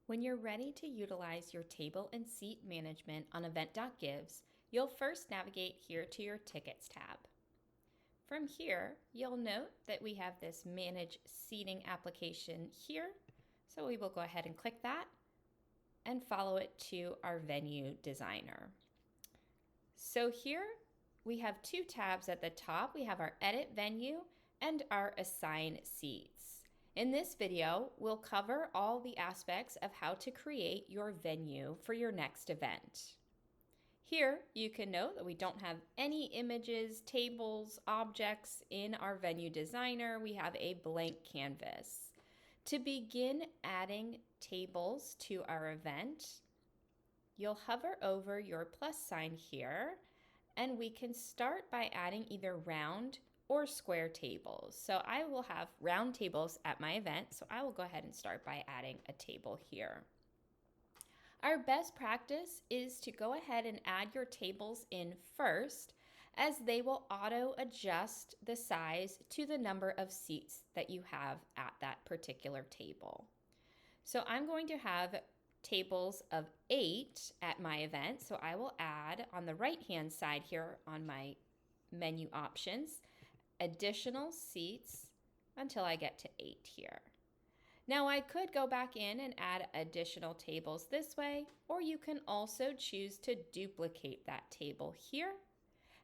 When you're ready to utilize your table and seat management on Event.Gives, you'll first navigate here to your Tickets tab. From here, you'll note that we have this Manage Seating application here, so we will go ahead and click that and follow it to our venue designer. So here we have two tabs at the top. We have our Edit Venue and our Assign Seats. In this video, we'll cover all the aspects of how to create your venue for your next event. Here, you can note that we don't have any images, tables, objects in our venue designer. We have a blank canvas. To begin adding tables to our event, you'll hover over your plus sign here, and we can start by adding either round or square tables. So I will have round tables at my event, so I will go ahead and start by adding a table here. Our best practice is to go ahead and add your tables in first, as they will auto adjust the size to the number of seats that you have at that particular table. So I'm going to have tables of 8 at my event, so I will add on the right hand side here on my menu options additional seats until I get to 8 here. Now I could go back in and add additional tables this way, or you can also choose to duplicate that table here,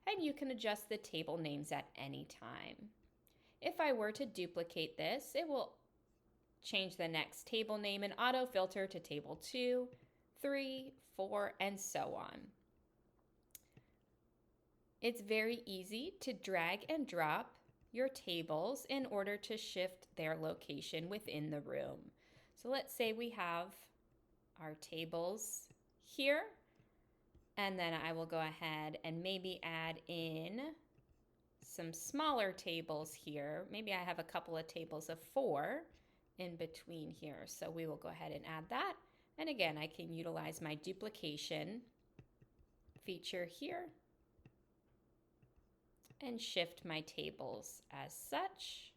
and you can adjust the table names at any time. If I were to duplicate this, it will change the next table name and auto filter to table 2, 3, 4, and so on. It's very easy to drag and drop your tables in order to shift their location within the room. So let's say we have our tables here, and then I will go ahead and maybe add in some smaller tables here. Maybe I have a couple of tables of 4 in between here. So we will go ahead and add that. And again, I can utilize my duplication feature here and shift my tables as such.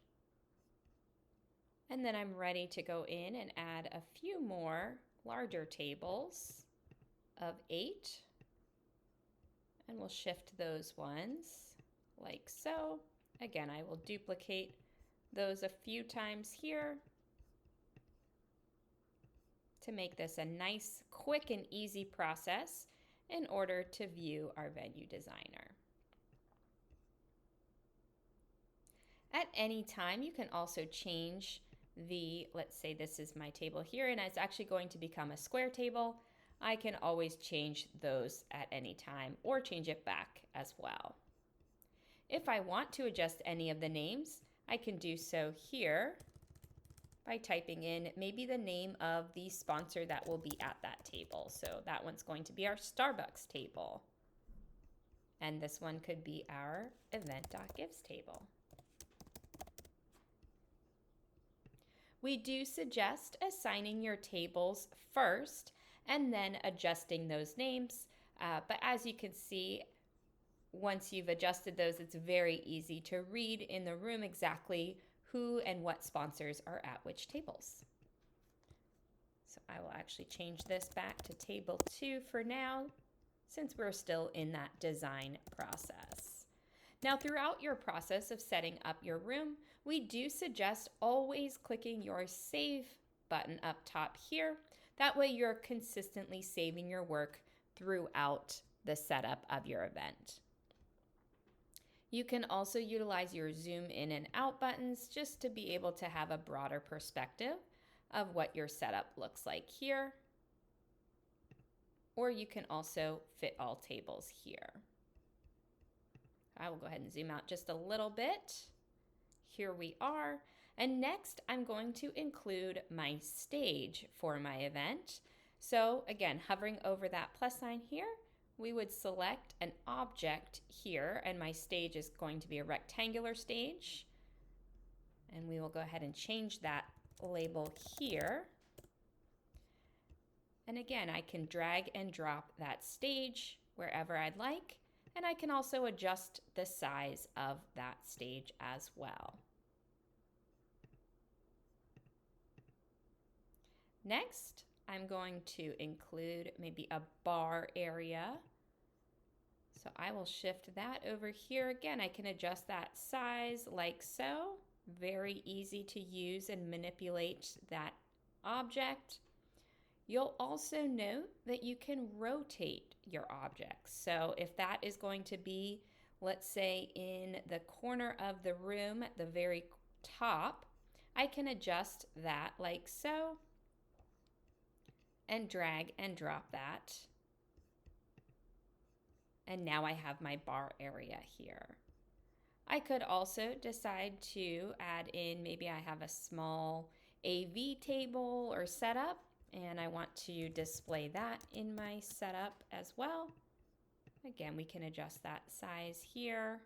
And then I'm ready to go in and add a few more larger tables of 8. And we'll shift those ones like so. Again, I will duplicate those a few times here to make this a nice, quick, and easy process in order to view our venue designer. At any time, you can also change let's say this is my table here, and it's actually going to become a square table. I can always change those at any time or change it back as well. If I want to adjust any of the names, I can do so here by typing in maybe the name of the sponsor that will be at that table. So that one's going to be our Starbucks table. And this one could be our Event.Gives table. We do suggest assigning your tables first and then adjusting those names. But as you can see, once you've adjusted those, it's very easy to read in the room exactly who and what sponsors are at which tables. So I will actually change this back to table 2 for now, since we're still in that design process. Now, throughout your process of setting up your room, we do suggest always clicking your Save button up top here. That way you're consistently saving your work throughout the setup of your event. You can also utilize your zoom in and out buttons just to be able to have a broader perspective of what your setup looks like here. Or you can also fit all tables here. I will go ahead and zoom out just a little bit. Here we are. And next, I'm going to include my stage for my event. So again, hovering over that plus sign here, we would select an object here, and my stage is going to be a rectangular stage. And we will go ahead and change that label here. And again, I can drag and drop that stage wherever I'd like. And I can also adjust the size of that stage as well. Next, I'm going to include maybe a bar area. So I will shift that over here. Again, I can adjust that size like so. Very easy to use and manipulate that object. You'll also note that you can rotate your objects. So if that is going to be, let's say, in the corner of the room at the very top, I can adjust that like so and drag and drop that. And now I have my bar area here. I could also decide to add in, maybe I have a small AV table or setup, and I want to display that in my setup as well. Again, we can adjust that size here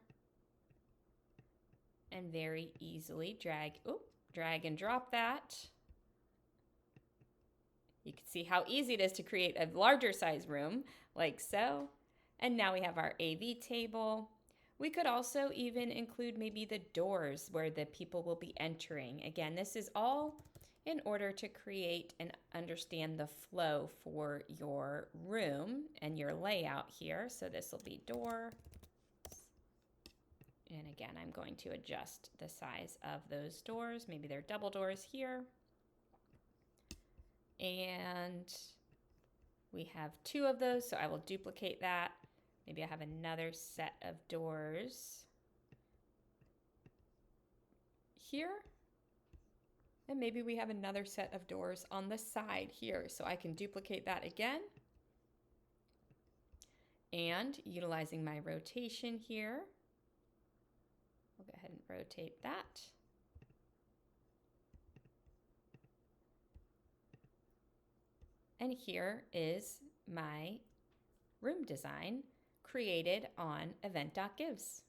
and very easily drag and drop that. You can see how easy it is to create a larger size room like so. And now we have our AV table. We could also even include maybe the doors where the people will be entering. Again, this is all in order to create and understand the flow for your room and your layout here. So this will be door. And again, I'm going to adjust the size of those doors. Maybe they're double doors here. And we have 2 of those, so I will duplicate that. Maybe I have another set of doors here. And maybe we have another set of doors on the side here, so I can duplicate that again. And utilizing my rotation here, I'll go ahead and rotate that. And here is my room design created on Event.Gives.